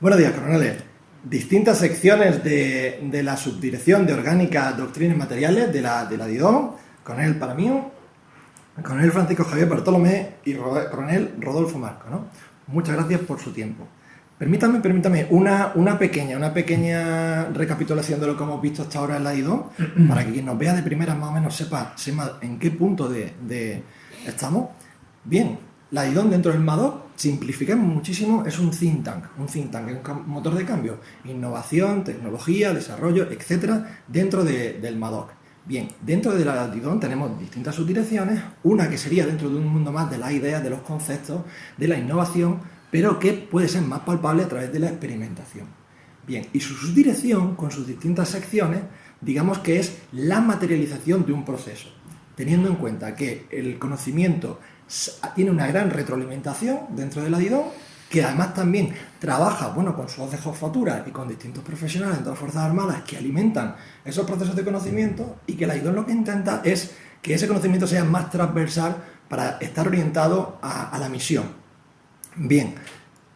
Buenos días, coroneles. Distintas secciones de la subdirección de Orgánica, Doctrina y Materiales de la DIDOM, coronel Paramio, coronel Francisco Javier Bartolomé y coronel Rodolfo Marco, ¿no? Muchas gracias por su tiempo. Permítame una pequeña recapitulación de lo que hemos visto hasta ahora en la DIDOM, para que quien nos vea de primeras más o menos sepa en qué punto estamos. Bien, la DIDOM dentro del MADOC, simplificamos muchísimo, es un think tank, es un motor de cambio, innovación, tecnología, desarrollo, etcétera, dentro del MADOC. Bien, dentro de la DIDOM tenemos distintas subdirecciones, una que sería dentro de un mundo más de las ideas, de los conceptos, de la innovación, pero que puede ser más palpable a través de la experimentación. Bien, y su subdirección, con sus distintas secciones, digamos que es la materialización de un proceso, teniendo en cuenta que el conocimiento tiene una gran retroalimentación dentro de la DIDOM, que además también trabaja con sus jefaturas y con distintos profesionales de las Fuerzas Armadas que alimentan esos procesos de conocimiento, y que la DIDOM lo que intenta es que ese conocimiento sea más transversal para estar orientado a la misión. Bien,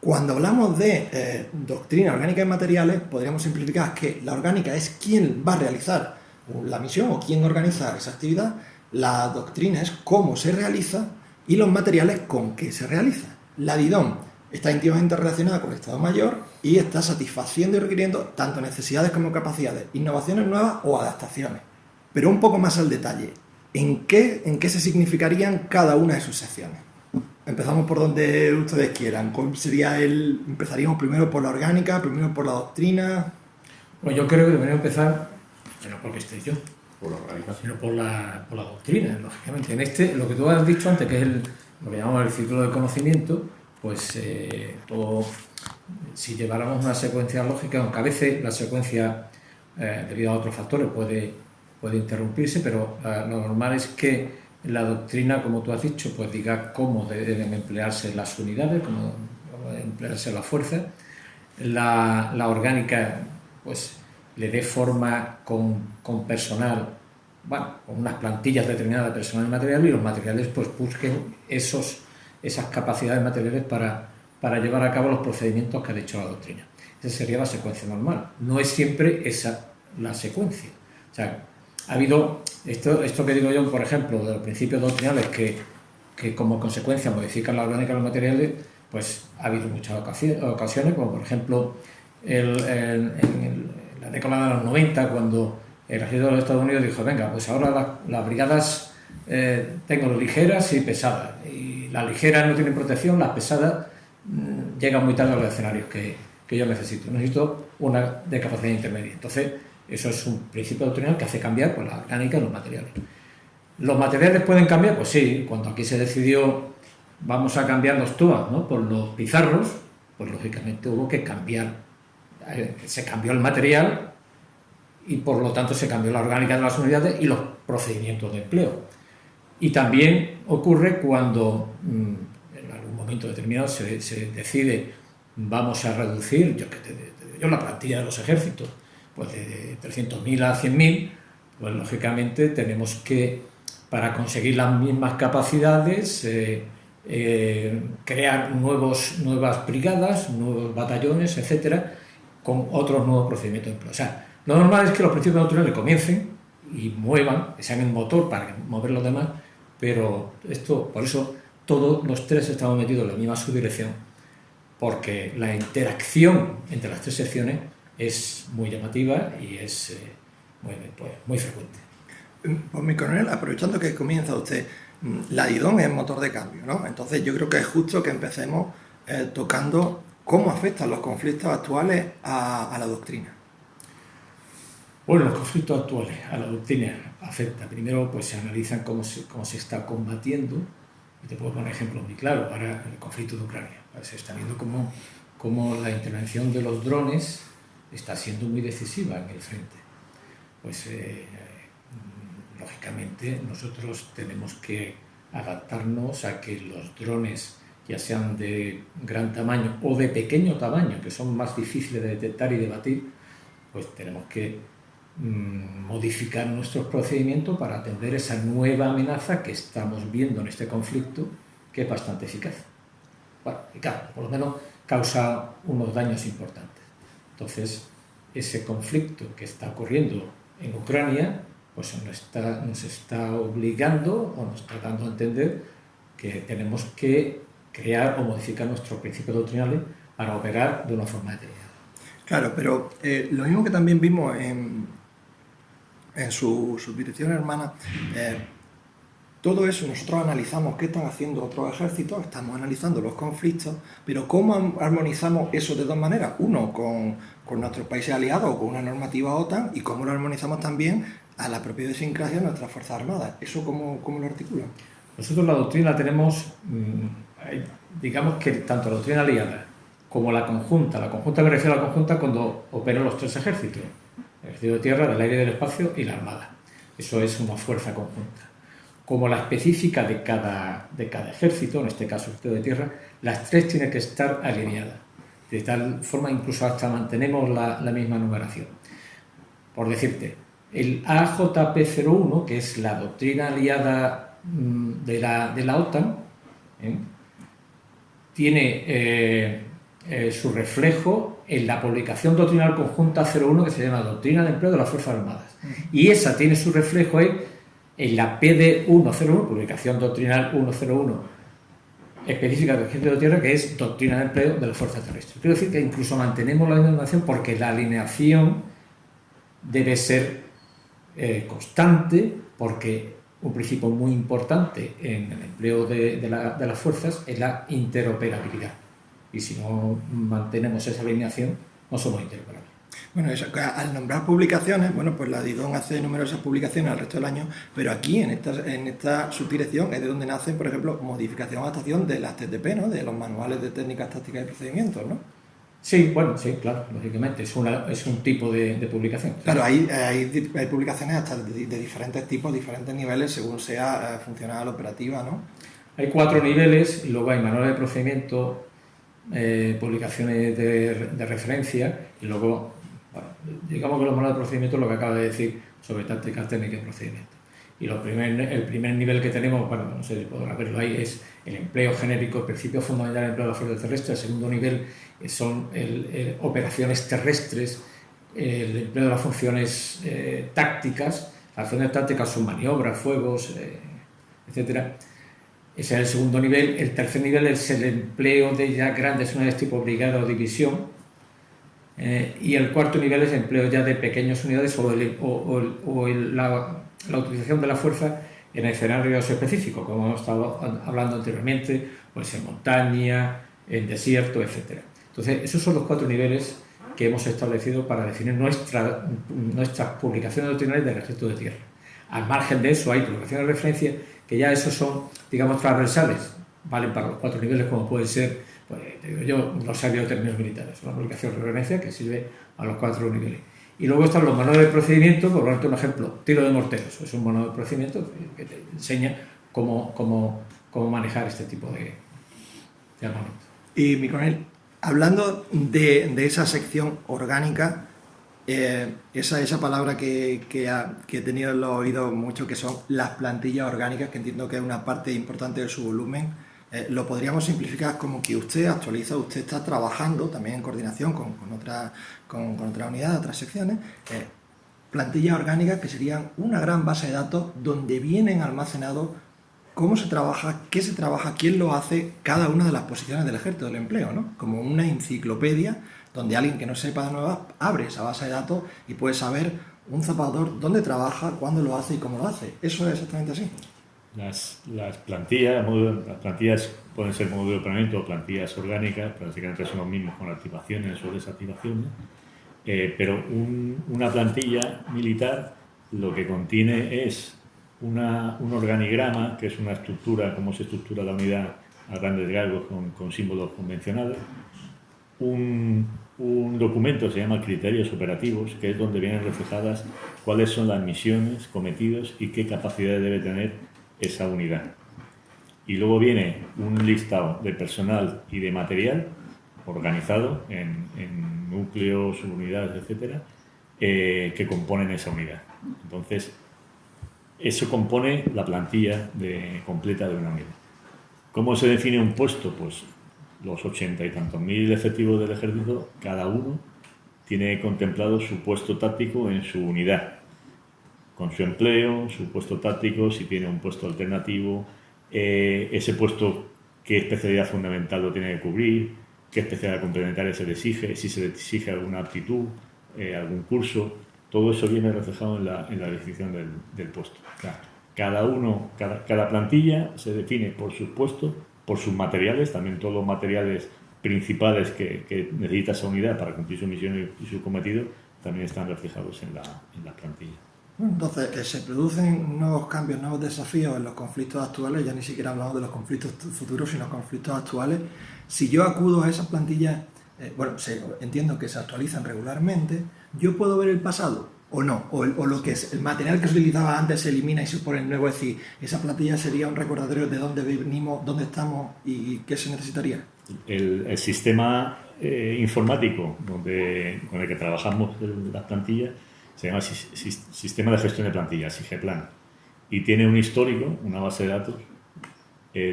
cuando hablamos de doctrina orgánica y materiales, podríamos simplificar que la orgánica es quien va a realizar la misión o quien organiza esa actividad, la doctrina es cómo se realiza y los materiales con qué se realiza. La DIDOM está íntimamente relacionada con el Estado Mayor y está satisfaciendo y requiriendo tanto necesidades como capacidades, innovaciones nuevas o adaptaciones. Pero un poco más al detalle, ¿en qué se significarían cada una de sus secciones? Empezamos por donde ustedes quieran. ¿Cuál sería empezaríamos primero por la orgánica, primero por la doctrina? Bueno, yo creo que debería empezar, no porque esté yo, por la orgánica, sino por la doctrina, lógicamente. En lo que tú has dicho antes, que es lo que llamamos el ciclo de conocimiento, pues si lleváramos una secuencia lógica, aunque a veces la secuencia, debido a otros factores, puede interrumpirse, pero lo normal es que la doctrina, como tú has dicho, pues diga cómo deben emplearse las unidades, cómo deben emplearse las fuerzas. La orgánica, pues le dé forma con personal, con unas plantillas determinadas de personal y material, y los materiales pues busquen esas capacidades materiales para llevar a cabo los procedimientos que ha dicho la doctrina. Esa sería la secuencia normal. No es siempre esa la secuencia. O sea, ha habido esto que digo yo, por ejemplo, de los principios doctrinales que como consecuencia modifican la orgánica de los materiales, pues ha habido muchas ocasiones, como por ejemplo en la década de los 90, cuando el ejército de los Estados Unidos dijo, venga, pues ahora las brigadas tengo ligeras y pesadas, y las ligeras no tienen protección, las pesadas llegan muy tarde a los escenarios que yo necesito una de capacidad intermedia. Entonces, eso es un principio doctrinal que hace cambiar pues, la orgánica y los materiales. ¿Los materiales pueden cambiar? Pues sí, cuando aquí se decidió vamos a cambiar los TOA, ¿no?, por los pizarros, pues lógicamente hubo que cambiar, se cambió el material y por lo tanto se cambió la orgánica de las unidades y los procedimientos de empleo. Y también ocurre cuando en algún momento determinado se decide vamos a reducir la plantilla de los ejércitos, pues de 300.000 a 100.000, pues lógicamente tenemos que, para conseguir las mismas capacidades, crear nuevas brigadas, nuevos batallones, etcétera, con otros nuevos procedimientos de empleo. O sea, lo normal es que los principios doctrinales comiencen y muevan, sean el motor para mover los demás, pero por eso todos los tres estamos metidos en la misma subdirección, porque la interacción entre las tres secciones es muy llamativa y es muy frecuente. Pues mi coronel, aprovechando que comienza usted, la DIDOM es motor de cambio, ¿no? Entonces yo creo que es justo que empecemos tocando cómo afectan los conflictos actuales a la doctrina. Bueno, los conflictos actuales a la doctrina afectan. Primero, pues se analizan cómo se está combatiendo. Y te puedo poner ejemplos muy claros. Ahora, el conflicto de Ucrania. Se está viendo cómo la intervención de los drones está siendo muy decisiva en el frente. Pues, lógicamente, nosotros tenemos que adaptarnos a que los drones, ya sean de gran tamaño o de pequeño tamaño, que son más difíciles de detectar y de batir, pues tenemos que modificar nuestros procedimientos para atender esa nueva amenaza que estamos viendo en este conflicto, que es bastante eficaz. Bueno, y claro, por lo menos causa unos daños importantes. Entonces, ese conflicto que está ocurriendo en Ucrania pues nos está obligando o nos está dando a entender que tenemos que crear o modificar nuestros principios doctrinales para operar de una forma determinada. Claro, pero lo mismo que también vimos en su subdirección hermana, todo eso nosotros analizamos qué están haciendo otros ejércitos, estamos analizando los conflictos, pero ¿cómo armonizamos eso de dos maneras? Uno, con nuestros países aliados o con una normativa OTAN, y cómo lo armonizamos también a la propia idiosincrasia de nuestras Fuerzas Armadas. ¿Eso cómo lo articulan? Nosotros la doctrina tenemos, digamos que tanto la doctrina aliada como la conjunta me refiero a la conjunta cuando operan los tres ejércitos, el ejército de tierra, del aire y del espacio y la armada. Eso es una fuerza conjunta. Como la específica de cada ejército, en este caso el ejército de tierra, las tres tienen que estar alineadas. De tal forma, incluso hasta mantenemos la misma numeración. Por decirte, el AJP-01, que es la doctrina aliada de la OTAN, tiene su reflejo en la publicación doctrinal conjunta 01, que se llama Doctrina de Empleo de las Fuerzas Armadas. Y esa tiene su reflejo en la PD-101, publicación doctrinal 101, específica del ejército de tierra, que es Doctrina de Empleo de las Fuerzas Terrestres. Quiero decir que incluso mantenemos la misma numeración porque la alineación debe ser constante, porque un principio muy importante en el empleo de las fuerzas es la interoperabilidad. Y si no mantenemos esa alineación, no somos interoperables. Bueno, eso, al nombrar publicaciones, bueno, pues la DIDON hace numerosas publicaciones al resto del año, pero aquí, en esta subdirección, es de donde nacen, por ejemplo, modificación o adaptación de las TTP, ¿no? De los manuales de técnicas, tácticas y procedimientos, ¿no? Sí, bueno, sí, claro, lógicamente, es un tipo de publicación. Claro, hay publicaciones hasta de diferentes tipos, diferentes niveles, según sea funcional, operativa, ¿no? Hay 4 niveles, y luego hay manuales de procedimiento, publicaciones de referencia, y luego, bueno, digamos que los manuales de procedimiento es lo que acaba de decir sobre tácticas, técnicas y procedimientos. Y el primer nivel que tenemos, bueno, no sé si podrán verlo ahí, es el empleo genérico, el principio fundamental del empleo de la fuerza terrestre. El segundo nivel son operaciones terrestres, el empleo de las funciones tácticas. Las funciones tácticas son maniobras, fuegos, etcétera. Ese es el segundo nivel. El tercer nivel es el empleo de ya grandes unidades tipo brigada o división. Y el cuarto nivel es el empleo ya de pequeñas unidades o la utilización de la fuerza en escenarios específicos, como hemos estado hablando anteriormente, pues en montaña, en desierto, etc. Entonces, esos son los 4 niveles que hemos establecido para definir nuestras publicaciones doctrinales del ejército de tierra. Al margen de eso hay publicaciones de referencia que ya esos son, digamos, transversales, valen para los 4 niveles, como pueden ser, pues, los aviotérmicos militares, una publicación de referencia que sirve a los 4 niveles. Y luego están los manuales de procedimiento, por darte un ejemplo, tiro de morteros, es un manual de procedimiento que te enseña cómo manejar este tipo de armamento. Y mi coronel, hablando de esa sección orgánica, esa palabra que he tenido en los oídos mucho, que son las plantillas orgánicas, que entiendo que es una parte importante de su volumen, lo podríamos simplificar como que usted actualiza, usted está trabajando también en coordinación con otras unidades, otras secciones, plantillas orgánicas que serían una gran base de datos donde vienen almacenados cómo se trabaja, qué se trabaja, quién lo hace, cada una de las posiciones del ejército del empleo, ¿no? Como una enciclopedia donde alguien que no sepa de nuevas abre esa base de datos y puede saber un zapador dónde trabaja, cuándo lo hace y cómo lo hace. ¿Eso es exactamente así? Las plantillas pueden ser módulos de operamiento o plantillas orgánicas, prácticamente son los mismos con activaciones o desactivaciones, pero una plantilla militar lo que contiene es un organigrama, que es una estructura, cómo se estructura la unidad a grandes rasgos con símbolos convencionales, un documento se llama criterios operativos, que es donde vienen reflejadas cuáles son las misiones, cometidos y qué capacidades debe tener esa unidad. Y luego viene un listado de personal y de material organizado en núcleos, subunidades, etcétera, que componen esa unidad. Entonces, eso compone la plantilla completa de una unidad. ¿Cómo se define un puesto? Pues los 80 y tantos mil efectivos del ejército, cada uno tiene contemplado su puesto táctico en su unidad, con su empleo, su puesto táctico, si tiene un puesto alternativo, ese puesto, qué especialidad fundamental lo tiene que cubrir, qué especialidad complementaria se le exige, si se le exige alguna aptitud, algún curso. Todo eso viene reflejado en la definición del puesto. Claro. Cada plantilla se define por sus puestos, por sus materiales, también todos los materiales principales que necesita esa unidad para cumplir su misión y su cometido, también están reflejados en la plantilla. Entonces, se producen nuevos cambios, nuevos desafíos en los conflictos actuales, ya ni siquiera hablamos de los conflictos futuros, sino conflictos actuales. Si yo acudo a esas plantillas, entiendo que se actualizan regularmente, ¿yo puedo ver el pasado o no? O lo que es el material que se utilizaba antes se elimina y se pone el nuevo, es decir, esa plantilla sería un recordatorio de dónde venimos, dónde estamos y qué se necesitaría. El sistema informático con el que trabajamos las plantillas se llama Sistema de Gestión de Plantillas, SIGEPLAN, y tiene un histórico, una base de datos,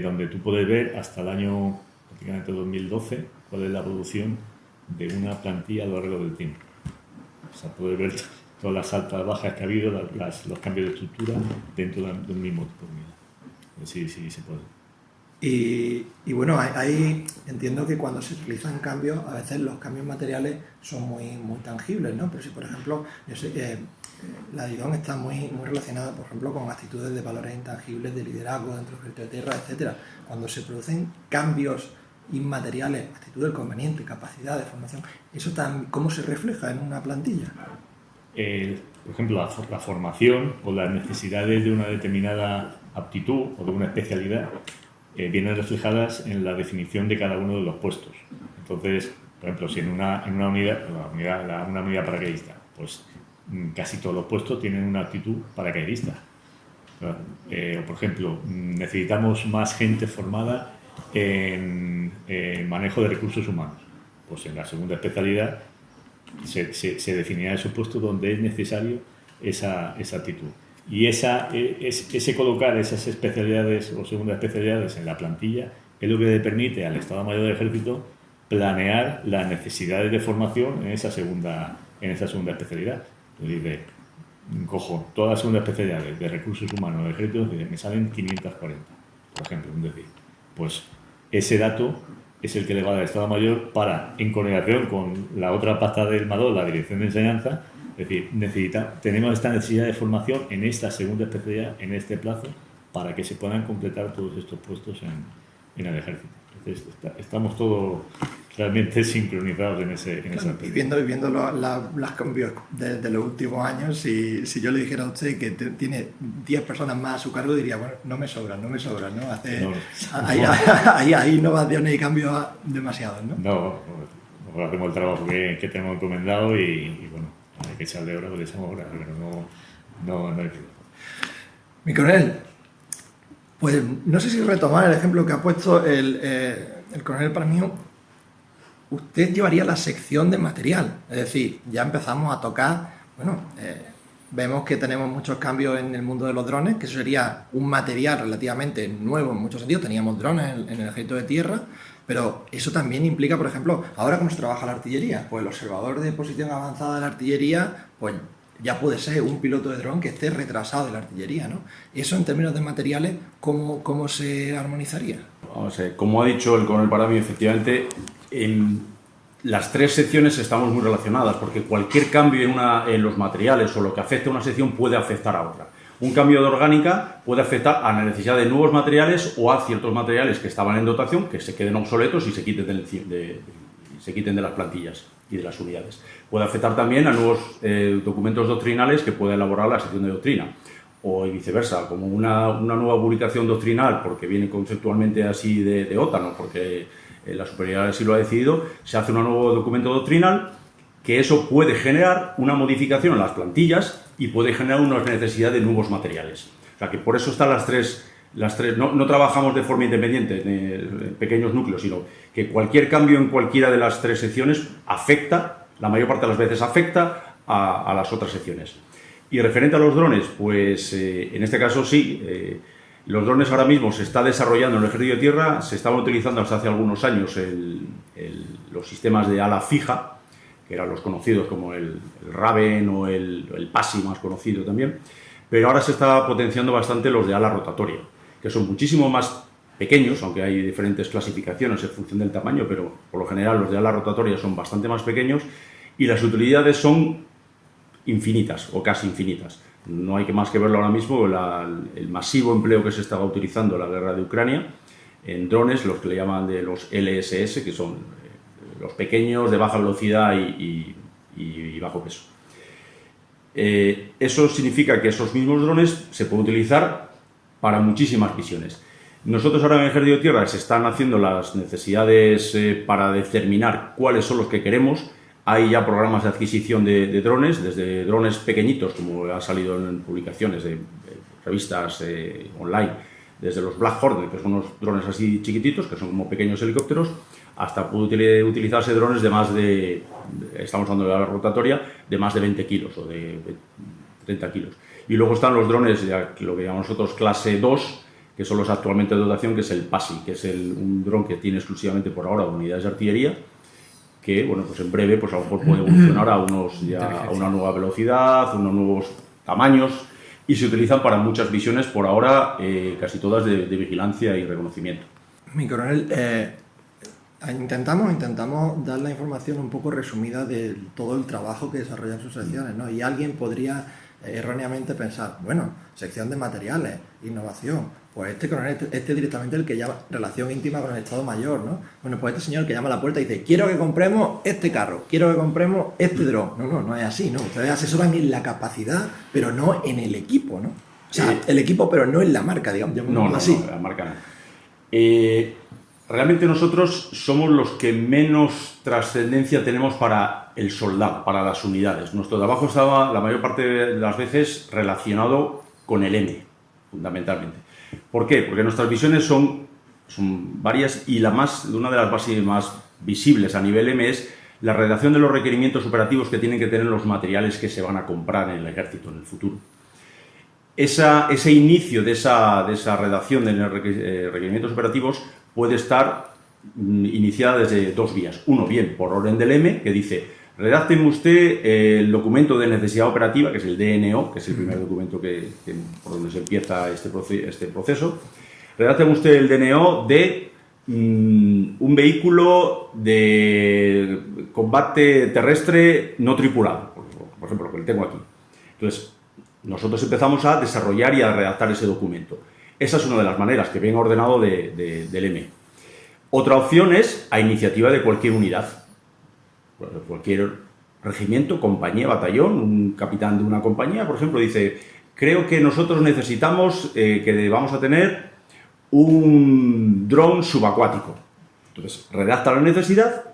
donde tú puedes ver hasta el año prácticamente 2012 cuál es la producción de una plantilla a lo largo del tiempo. O sea, puedes ver todas las altas, bajas que ha habido, los cambios de estructura dentro de un mismo tipo de unidad. Sí, se puede. Y bueno, ahí entiendo que cuando se realizan cambios, a veces los cambios materiales son muy tangibles, ¿no? Pero si, por ejemplo, yo sé que la DIDOM está muy relacionada, por ejemplo, con actitudes de valores intangibles, de liderazgo dentro del ejército de tierra, etcétera. Cuando se producen cambios inmateriales, actitud del conveniente, capacidad de formación, ¿eso cómo se refleja en una plantilla? Por ejemplo, la formación o las necesidades de una determinada aptitud o de una especialidad vienen reflejadas en la definición de cada uno de los puestos. Entonces, por ejemplo, si en una unidad paracaidista, pues casi todos los puestos tienen una aptitud paracaidista. O, por ejemplo, necesitamos más gente formada en manejo de recursos humanos. Pues en la segunda especialidad se definirá esos puestos donde es necesario esa aptitud. Y ese colocar esas especialidades o segundas especialidades en la plantilla es lo que le permite al Estado Mayor del Ejército planear las necesidades de formación en esa segunda especialidad. Entonces, cojo todas las segundas especialidades de recursos humanos del Ejército y me salen 540, por ejemplo, pues ese dato es el que le va al Estado Mayor para, en coordinación con la otra pata del MADO, la Dirección de Enseñanza, es decir, tenemos esta necesidad de formación en esta segunda especialidad, en este plazo, para que se puedan completar todos estos puestos en el Ejército. Entonces, estamos todos realmente sincronizados en ese aspecto. Y viendo los cambios de los últimos años, si yo le dijera a usted que tiene 10 personas más a su cargo, diría, bueno, no me sobran, ¿no? Hay innovaciones y cambios demasiados, ¿no? No, hacemos el trabajo que tenemos encomendado y bueno, hay que echarle horas, le echamos horas, pero no hay problema. Mi coronel, pues no sé si retomar el ejemplo que ha puesto el coronel Paramio. Usted llevaría la sección de material, es decir, ya empezamos a tocar, vemos que tenemos muchos cambios en el mundo de los drones, que eso sería un material relativamente nuevo en muchos sentidos. Teníamos drones en el ejército de tierra, pero eso también implica, por ejemplo, ahora cómo se trabaja la artillería. Pues el observador de posición avanzada de la artillería, pues ya puede ser un piloto de dron que esté retrasado de la artillería, ¿no? Eso en términos de materiales, ¿cómo se armonizaría? Vamos a ver, como ha dicho el coronel Paramio, efectivamente, en las tres secciones estamos muy relacionadas, porque cualquier cambio en los materiales o lo que afecte a una sección puede afectar a otra. Un cambio de orgánica puede afectar a la necesidad de nuevos materiales o a ciertos materiales que estaban en dotación que se queden obsoletos y se quiten de las plantillas y de las unidades. Puede afectar también a nuevos documentos doctrinales que pueda elaborar la sección de doctrina, o viceversa, como una nueva publicación doctrinal, porque viene conceptualmente así de OTAN, o porque la superioridad así lo ha decidido, se hace un nuevo documento doctrinal, que eso puede generar una modificación en las plantillas y puede generar una necesidad de nuevos materiales. O sea que por eso están las tres no trabajamos de forma independiente en pequeños núcleos, sino que cualquier cambio en cualquiera de las tres secciones afecta, la mayor parte de las veces afecta a las otras secciones. Y referente a los drones, pues en este caso sí, Los drones ahora mismo se está desarrollando en el ejército de tierra, se estaban utilizando hasta hace algunos años los sistemas de ala fija, que eran los conocidos como el Raven o el PASI, más conocido también, pero ahora se está potenciando bastante los de ala rotatoria, que son muchísimo más pequeños, aunque hay diferentes clasificaciones en función del tamaño, pero por lo general los de ala rotatoria son bastante más pequeños y las utilidades son infinitas o casi infinitas. No hay más que verlo ahora mismo, el masivo empleo que se estaba utilizando en la guerra de Ucrania en drones, los que le llaman de los LSS, que son los pequeños de baja velocidad y bajo peso. Eso significa que esos mismos drones se pueden utilizar para muchísimas misiones. Nosotros ahora en el Ejército de Tierra se están haciendo las necesidades para determinar cuáles son los que queremos. Hay ya programas de adquisición de drones, desde drones pequeñitos, como ha salido en publicaciones de revistas online, desde los Black Hornet, que son unos drones así chiquititos, que son como pequeños helicópteros, hasta puede utilizarse drones de más de, estamos hablando de la rotatoria, de más de 20 kilos o de 30 kilos. Y luego están los drones, lo que llamamos nosotros clase 2, que son los actualmente de dotación, que es el PASI, que es un dron que tiene exclusivamente por ahora unidades de artillería, que bueno, pues en breve pues a lo mejor puede evolucionar a una nueva velocidad, unos nuevos tamaños, y se utilizan para muchas misiones, por ahora casi todas de vigilancia y reconocimiento. Mi coronel, intentamos dar la información un poco resumida de todo el trabajo que desarrollan sus secciones, ¿no? Y alguien podría erróneamente pensar, bueno, sección de materiales, innovación, pues este coronel, este directamente el que llama relación íntima con el Estado Mayor, ¿no? Bueno, pues este señor que llama a la puerta y dice, quiero que compremos este carro, quiero que compremos este dron. No es así, ¿no? Ustedes asesoran en la capacidad, pero no en el equipo, ¿no? O sea, el equipo, pero no en la marca, digamos. No, la marca no. Realmente nosotros somos los que menos trascendencia tenemos para el soldado, para las unidades. Nuestro trabajo estaba la mayor parte de las veces relacionado con el M, fundamentalmente. ¿Por qué? Porque nuestras visiones son varias y una de las bases más visibles a nivel M es la redacción de los requerimientos operativos que tienen que tener los materiales que se van a comprar en el ejército en el futuro. Ese inicio de esa redacción de requerimientos operativos puede estar iniciada desde dos vías. Uno, bien, por orden del M, que dice, redacten usted el documento de necesidad operativa, que es el DNO, que es el primer documento por donde se empieza este proceso. Redacten usted el DNO de un vehículo de combate terrestre no tripulado, por ejemplo, lo que tengo aquí. Entonces, nosotros empezamos a desarrollar y a redactar ese documento. Esa es una de las maneras que viene ordenado del M. Otra opción es a iniciativa de cualquier unidad, cualquier regimiento, compañía, batallón. Un capitán de una compañía, por ejemplo, dice, creo que nosotros necesitamos que vamos a tener un dron subacuático. Entonces, redacta la necesidad,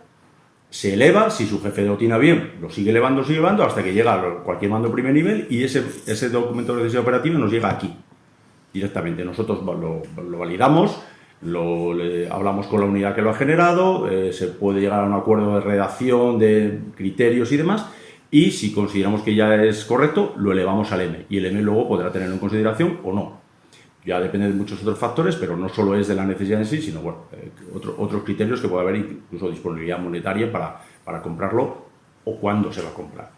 se eleva, si su jefe lo tiene bien, lo sigue elevando, hasta que llega a cualquier mando de primer nivel y ese documento de necesidad operativa nos llega aquí, directamente. Nosotros lo validamos, hablamos con la unidad que lo ha generado, se puede llegar a un acuerdo de redacción de criterios y demás, y si consideramos que ya es correcto, lo elevamos al M, y el M luego podrá tenerlo en consideración o no. Ya depende de muchos otros factores, pero no solo es de la necesidad en sí, sino bueno, otros criterios que puede haber, incluso disponibilidad monetaria para comprarlo o cuándo se va a comprar.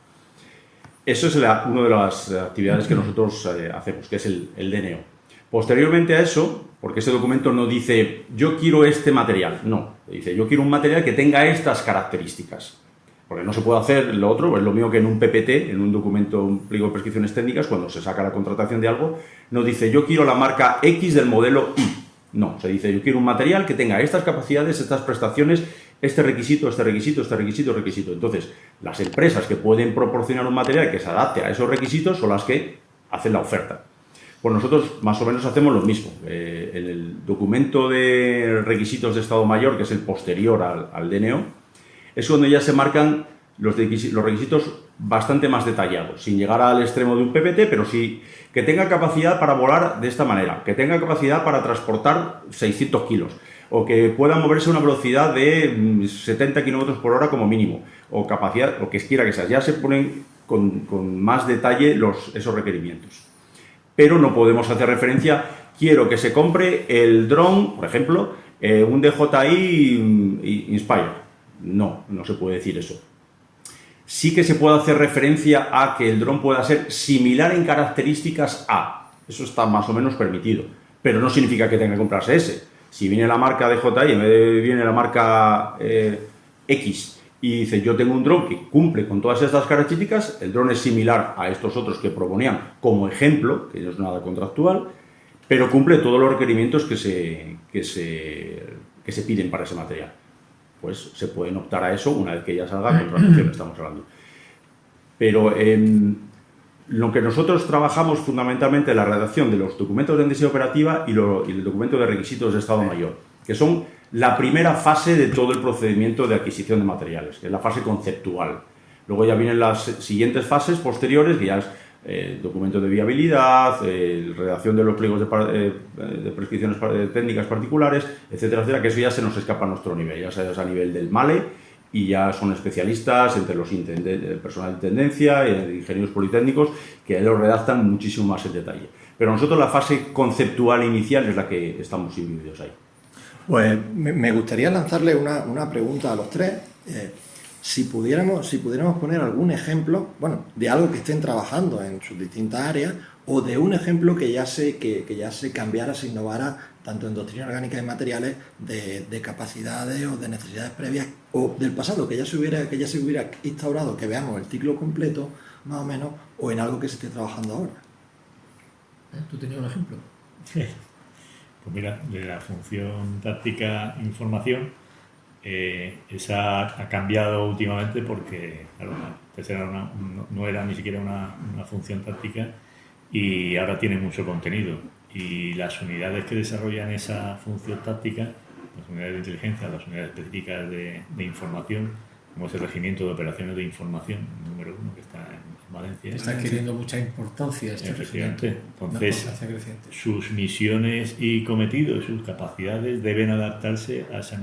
Eso es una de las actividades que nosotros hacemos, que es el DNO. Posteriormente a eso, porque ese documento no dice yo quiero este material, no, dice yo quiero un material que tenga estas características. Porque no se puede hacer lo otro, es lo mismo que en un PPT, en un documento, un pliego de prescripciones técnicas, cuando se saca la contratación de algo, no dice yo quiero la marca X del modelo Y. No, se dice yo quiero un material que tenga estas capacidades, estas prestaciones, este requisito. Entonces, las empresas que pueden proporcionar un material que se adapte a esos requisitos son las que hacen la oferta. Pues nosotros más o menos hacemos lo mismo. En el documento de requisitos de Estado Mayor, que es el posterior al DNO, es cuando ya se marcan los requisitos bastante más detallados, sin llegar al extremo de un PPT, pero sí que tenga capacidad para volar de esta manera, que tenga capacidad para transportar 600 kilos, o que pueda moverse a una velocidad de 70 km por hora como mínimo, o capacidad, o que quiera que sea. Ya se ponen con más detalle esos requerimientos. Pero no podemos hacer referencia, quiero que se compre el dron, por ejemplo, un DJI Inspire. No, no se puede decir eso. Sí que se puede hacer referencia a que el dron pueda ser similar en características a. Eso está más o menos permitido, pero no significa que tenga que comprarse ese. Si viene la marca DJI, en vez de viene la marca X, y dice, yo tengo un dron que cumple con todas estas características, el dron es similar a estos otros que proponían como ejemplo, que no es nada contractual, pero cumple todos los requerimientos que se piden para ese material. Pues se pueden optar a eso una vez que ya salga la contratación, estamos hablando. Pero lo que nosotros trabajamos fundamentalmente es la redacción de los documentos de necesidad operativa y el documento de requisitos de Estado Mayor, que son la primera fase de todo el procedimiento de adquisición de materiales, que es la fase conceptual. Luego ya vienen las siguientes fases posteriores, que ya es documentos de viabilidad, redacción de los pliegos de prescripciones técnicas particulares, etcétera, etcétera, que eso ya se nos escapa a nuestro nivel, ya sea a nivel del MALE, y ya son especialistas entre los personal de intendencia, ingenieros politécnicos, que lo redactan muchísimo más en detalle. Pero nosotros la fase conceptual inicial es la que estamos imbuidos ahí. Pues me gustaría lanzarle una pregunta a los tres. Si pudiéramos poner algún ejemplo, bueno, de algo que estén trabajando en sus distintas áreas, o de un ejemplo que ya se cambiara, se innovara, tanto en doctrina orgánica de materiales, de capacidades o de necesidades previas, o del pasado, que ya se hubiera instaurado, que veamos el ciclo completo, más o menos, o en algo que se esté trabajando ahora. ¿Tú tenías un ejemplo? Pues mira, de la función táctica información, esa ha cambiado últimamente porque, claro, antes no era ni siquiera una función táctica y ahora tiene mucho contenido. Y las unidades que desarrollan esa función táctica, las unidades de inteligencia, las unidades específicas de información, como es el Regimiento de Operaciones de Información, número 1, que está en Valencia. Está adquiriendo mucha importancia este regimiento. Entonces, sus misiones y cometidos, sus capacidades deben adaptarse a esa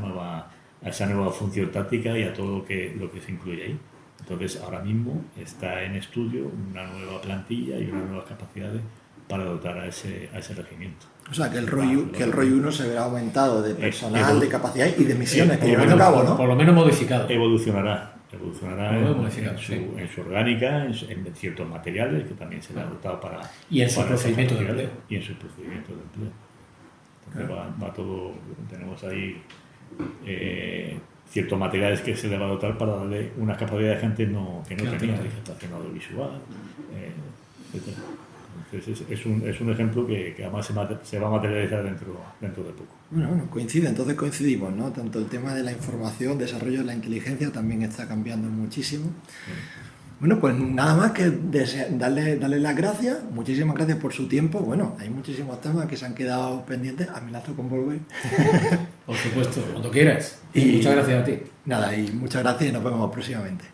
nueva función táctica y a todo lo que se incluye ahí. Entonces, ahora mismo está en estudio una nueva plantilla y unas nuevas capacidades para dotar a ese regimiento. O sea, que el ROI 1 se verá aumentado de personal, de capacidad y de misiones que llevan a cabo, ¿no? Por lo menos modificado. Evolucionará en su orgánica, en ciertos materiales que también se le ha dotado para... Y en su procedimiento de empleo. Y en su procedimiento de empleo. Entonces va todo, tenemos ahí ciertos materiales que se le va a dotar para darle unas capacidades que antes no tenía, digitación audiovisual, etc. Entonces es un ejemplo que además se va a materializar dentro de poco. Bueno, entonces coincidimos, ¿no? Tanto el tema de la información, desarrollo de la inteligencia también está cambiando muchísimo. Sí. Bueno, pues nada más que darle las gracias, muchísimas gracias por su tiempo. Bueno, hay muchísimos temas que se han quedado pendientes, amenazo con volver. Por supuesto, cuando quieras. Y muchas gracias a ti. Nada, y muchas gracias y nos vemos próximamente.